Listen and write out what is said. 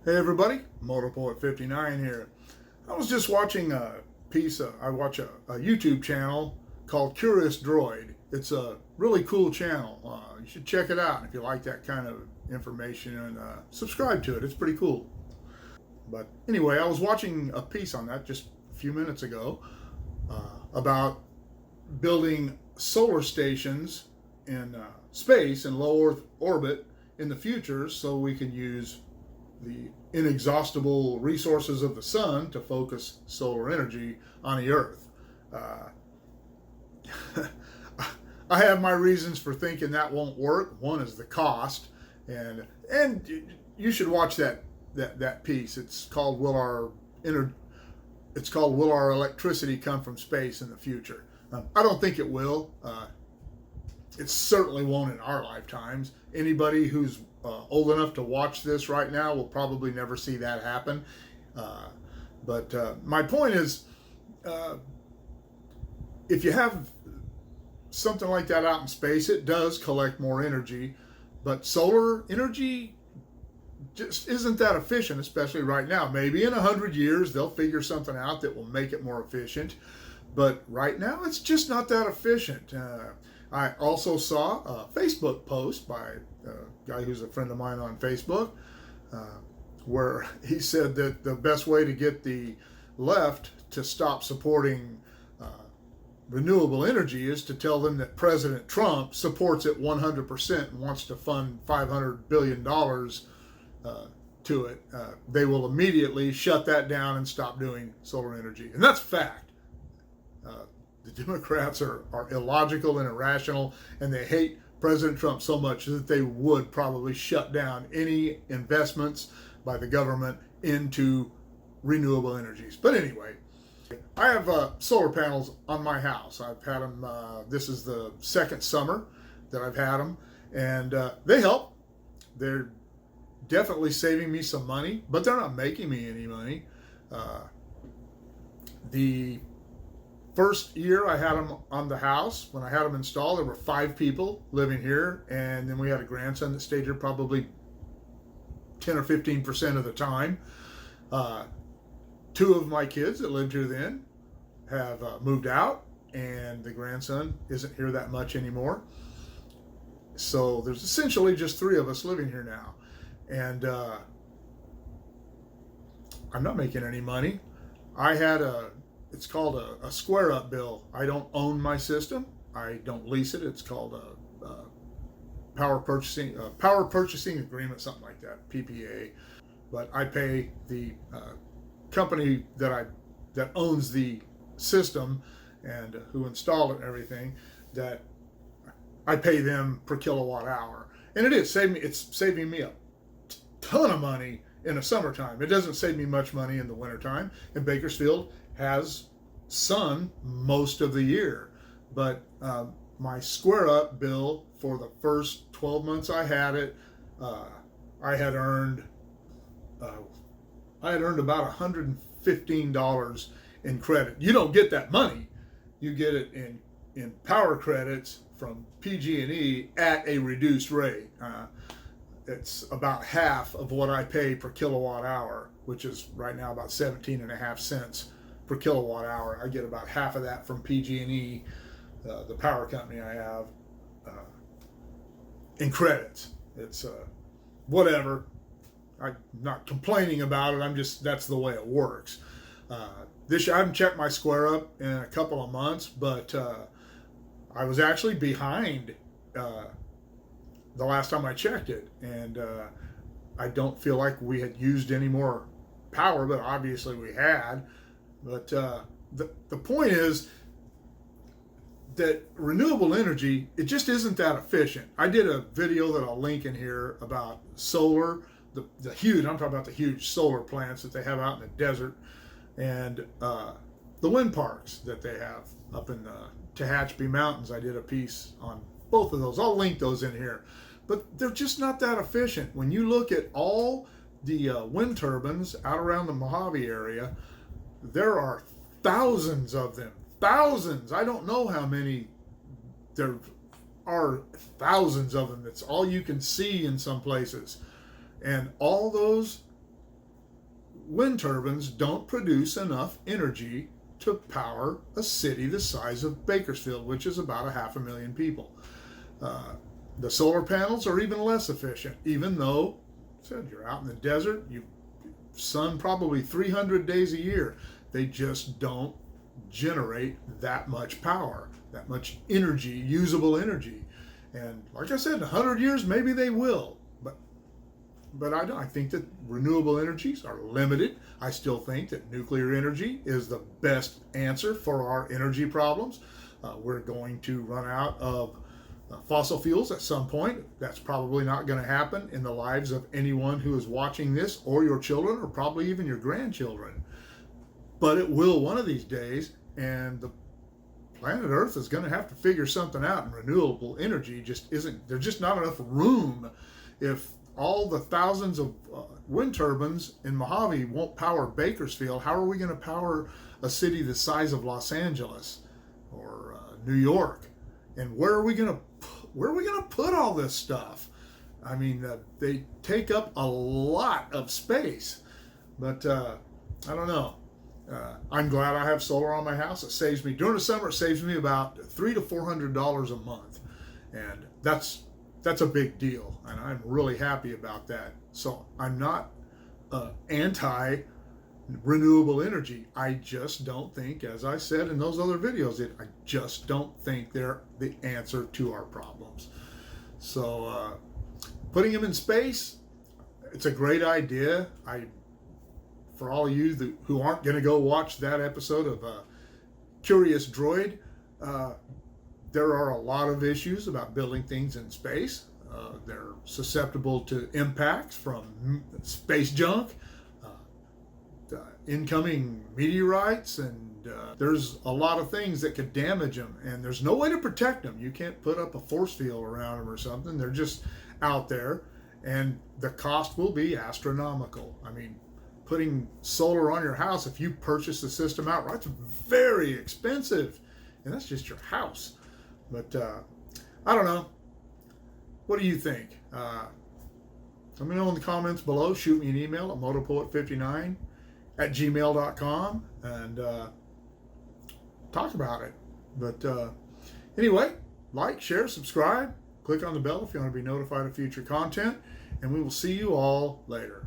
Hey everybody, Motorpoet 59 here. I was just watching a piece, I watch a YouTube channel called Curious Droid. It's a really cool channel. You should check it out if you like that kind of information and subscribe to it. It's pretty cool. But anyway, I was watching a piece on that just a few minutes ago about building solar stations in space in low Earth orbit in the future so we can use the inexhaustible resources of the sun to focus solar energy on the earth. I have my reasons for thinking that won't work. One is the cost, and you should watch that piece. It's called Will Our Electricity Come from Space in the Future? I don't think it will. It certainly won't in our lifetimes. Anybody who's old enough to watch this right now will probably never see that happen. But my point is, if you have something like that out in space, it does collect more energy, but solar energy just isn't that efficient, especially right now. Maybe in 100 years they'll figure something out that will make it more efficient, but right now it's just not that efficient. I also saw a Facebook post by a guy who's a friend of mine on Facebook, where he said that the best way to get the left to stop supporting renewable energy is to tell them that President Trump supports it 100% and wants to fund $500 billion to it. They will immediately shut that down and stop doing solar energy. And that's fact. The Democrats are illogical and irrational, and they hate President Trump so much that they would probably shut down any investments by the government into renewable energies. But anyway, I have solar panels on my house. I've had them, this is the second summer that I've had them, and they help. They're definitely saving me some money, but they're not making me any money. The first year I had them on the house, when I had them installed, there were 5 people living here, and then we had a grandson that stayed here probably 10 or 15% of the time. 2 of my kids that lived here then have moved out, and the grandson isn't here that much anymore. So there's essentially just 3 of us living here now, and I'm not making any money. I had it's called a square up bill. I don't own my system. I don't lease it. It's called a power purchasing agreement, something like that, PPA. But I pay the company that owns the system and who installed it and everything, that I pay them per kilowatt hour. And it's saving me a ton of money in the summertime. It doesn't save me much money in the wintertime. And Bakersfield has sun most of the year. But my square up bill for the first 12 months I had it, I had earned about $115 in credit. You don't get that money. You get it in power credits from PG&E at a reduced rate. It's about half of what I pay per kilowatt hour, which is right now about 17.5 cents per kilowatt hour. I get about half of that from PG&E, the power company I have, in credits. It's whatever. I'm not complaining about it. That's the way it works. This year I haven't checked my square up in a couple of months, but I was actually behind the last time I checked it, and I don't feel like we had used any more power, but obviously we had. But the point is that renewable energy, it just isn't that efficient. I did a video that I'll link in here about solar, the huge, I'm talking about the huge solar plants that they have out in the desert, and the wind parks that they have up in the Tehachapi Mountains. I did a piece on both of those. I'll link those in here. But they're just not that efficient. When you look at all the wind turbines out around the Mojave area, there are thousands of them. Thousands. I don't know how many. There are thousands of them. It's all you can see in some places. And all those wind turbines don't produce enough energy to power a city the size of Bakersfield, which is about 500,000 people. The solar panels are even less efficient, even though said you're out in the desert, you sun probably 300 days a year. They just don't generate that much power, that much energy, usable energy. And like I said, in 100 years, maybe they will. But I think that renewable energies are limited. I still think that nuclear energy is the best answer for our energy problems. We're going to run out of fossil fuels at some point. That's probably not going to happen in the lives of anyone who is watching this, or your children, or probably even your grandchildren. But it will one of these days, and the planet Earth is going to have to figure something out, and renewable energy just isn't, there's just not enough room. If all the thousands of wind turbines in Mojave won't power Bakersfield, how are we going to power a city the size of Los Angeles or New York? And where are we going to put all this stuff? I mean, they take up a lot of space, but I don't know. I'm glad I have solar on my house. It saves me during the summer. It saves me about $300 to $400 a month, and that's a big deal, and I'm really happy about that. So I'm not anti renewable energy. I just don't think, as I said in those other videos, I just don't think they're the answer to our problems. So putting them in space, it's a great idea. For all of you who aren't going to go watch that episode of Curious Droid, there are a lot of issues about building things in space. They're susceptible to impacts from space junk, incoming meteorites, and there's a lot of things that could damage them, and there's no way to protect them. You can't put up a force field around them or something. They're just out there, and the cost will be astronomical. I mean, putting solar on your house, if you purchase the system outright, it's very expensive, and that's just your house. But I don't know. What do you think? Let me know in the comments below. Shoot me an email at motopoet59@gmail.com and talk about it. But anyway, like, share, subscribe, click on the bell if you want to be notified of future content, and we will see you all later.